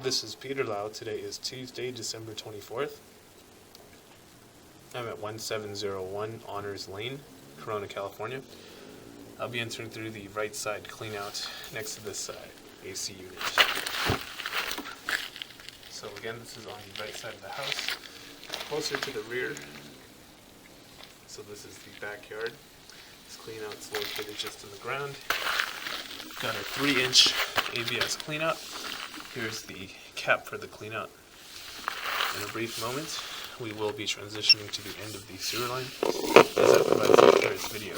This is Peter Lau. Today is Tuesday, December 24th. I'm at 1701 Honors Lane, Corona, California. I'll be entering through the right side cleanout next to this AC unit. So again, this is on the right side of the house, closer to the rear. So this is the backyard. This cleanout's located just in the ground. Got a 3-inch ABS cleanout. Here's the cap for the cleanout. In a brief moment, we will be transitioning to the end of the sewer line, as that provides the first video.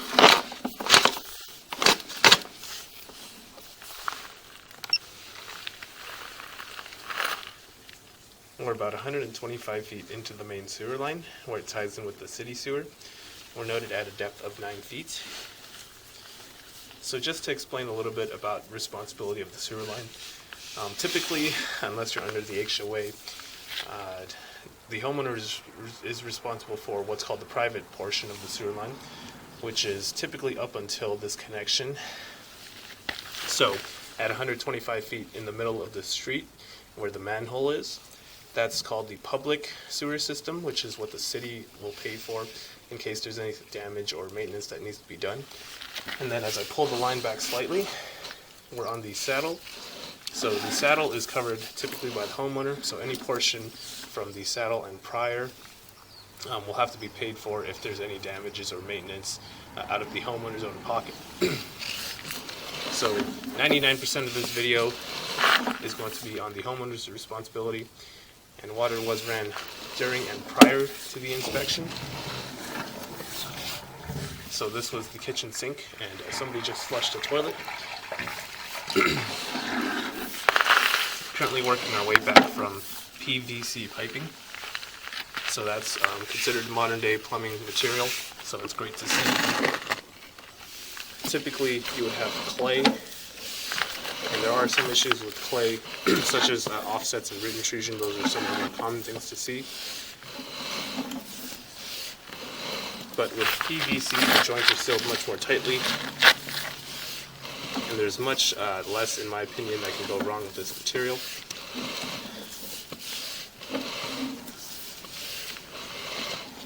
We're about 125 feet into the main sewer line, where it ties in with the city sewer. We're noted at a depth of 9 feet. So just to explain a little bit about responsibility of the sewer line. Typically, unless you're under the HOA, the homeowner is responsible for what's called the private portion of the sewer line, which is typically up until this connection. So at 125 feet in the middle of the street where the manhole is, that's called the public sewer system, which is what the city will pay for in case there's any damage or maintenance that needs to be done. And then as I pull the line back slightly, we're on the saddle. So the saddle is covered typically by the homeowner, so any portion from the saddle and prior will have to be paid for if there's any damages or maintenance out of the homeowner's own pocket. So 99% of this video is going to be on the homeowner's responsibility, and water was ran during and prior to the inspection. So this was the kitchen sink, and somebody just flushed the toilet. Currently working our way back from PVC piping. So that's considered modern day plumbing material, so it's great to see. Typically you would have clay, and there are some issues with clay, such as offsets and root intrusion. Those are some of the more common things to see. But with PVC, the joints are sealed much more tightly, and there's much less, in my opinion, that can go wrong with this material.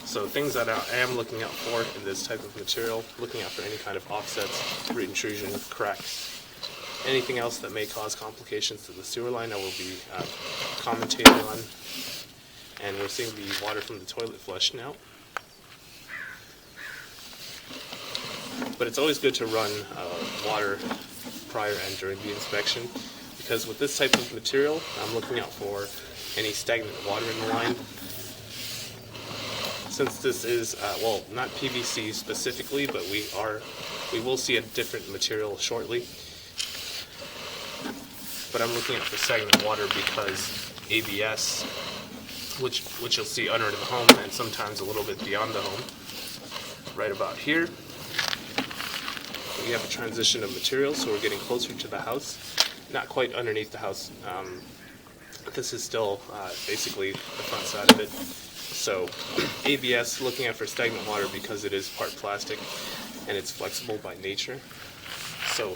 So things that I am looking out for in this type of material, looking out for any kind of offsets, root intrusion, cracks, anything else that may cause complications to the sewer line, I will be commentating on. And we're seeing the water from the toilet flush now. But it's always good to run water prior and during the inspection, because with this type of material, I'm looking out for any stagnant water in the line. Since this is, well, not PVC specifically, but we will see a different material shortly. But I'm looking out for stagnant water because ABS, which you'll see under the home and sometimes a little bit beyond the home, right about here, we have a transition of materials, so we're getting closer to the house, not quite underneath the house. This is still basically the front side of it. So ABS, looking out for stagnant water because it is part plastic and it's flexible by nature. So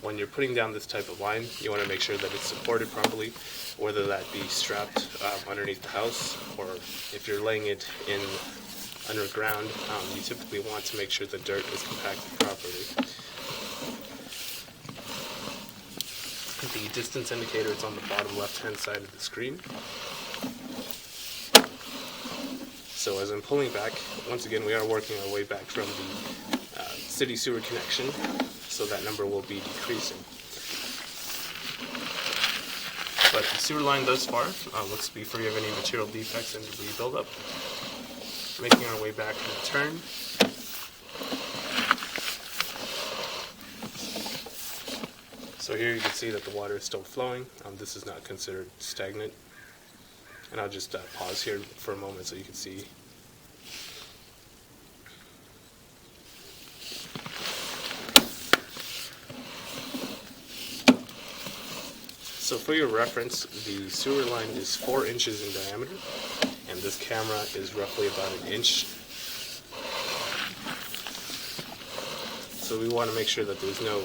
when you're putting down this type of line, you want to make sure that it's supported properly, whether that be strapped underneath the house, or if you're laying it in underground, you typically want to make sure the dirt is compacted properly. The distance indicator is on the bottom left-hand side of the screen. So as I'm pulling back, once again we are working our way back from the city sewer connection, so that number will be decreasing. But the sewer line thus far looks to be free of any material defects and debris buildup. Making our way back in the turn. So here you can see that the water is still flowing. This is not considered stagnant. And I'll just pause here for a moment so you can see. So for your reference, the sewer line is 4 inches in diameter, and this camera is roughly about 1 inch. So we want to make sure that there's no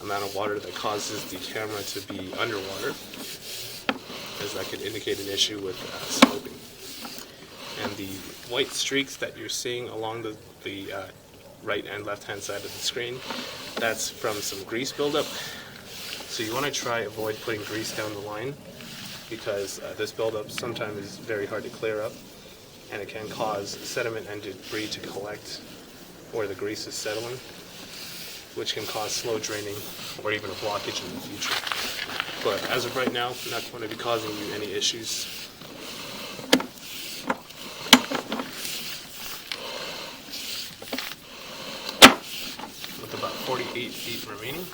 amount of water that causes the camera to be underwater. as that could indicate an issue with sloping. And the white streaks that you're seeing along the right and left hand side of the screen, that's from some grease buildup. So you want to try avoid putting grease down the line, because this buildup sometimes is very hard to clear up, and it can cause sediment and debris to collect where the grease is settling, which can cause slow draining or even a blockage in the future. But as of right now, not going to be causing you any issues. With about 48 feet remaining.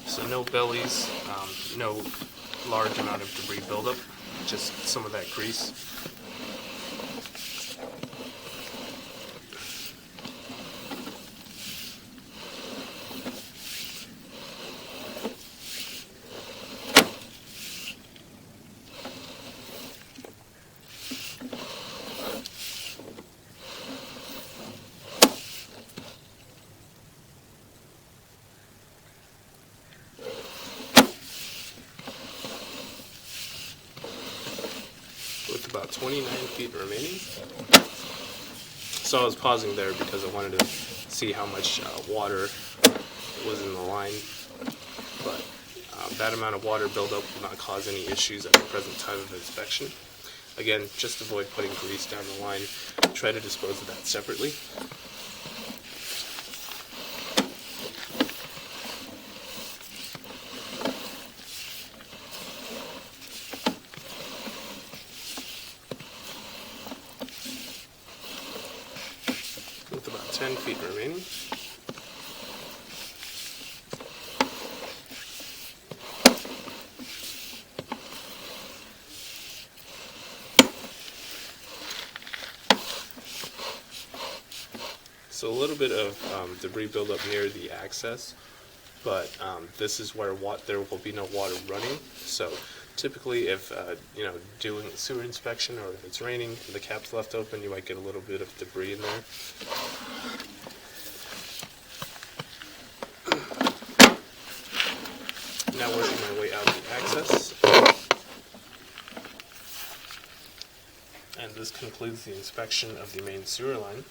So no bellies, no large amount of debris buildup, just some of that grease. With about 29 feet remaining. So I was pausing there because I wanted to see how much water was in the line, but that amount of water buildup will not cause any issues at the present time of inspection. Again, just avoid putting grease down the line. Try to dispose of that separately. With about 10 feet remaining. So a little bit of debris buildup near the access, but this is where there will be no water running. So typically, if doing a sewer inspection, or if it's raining, the cap's left open, you might get a little bit of debris in there. Now working my way out the access. And this concludes the inspection of the main sewer line.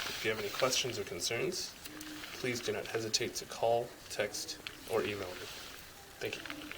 If you have any questions or concerns, please do not hesitate to call, text, or email me. Thank you.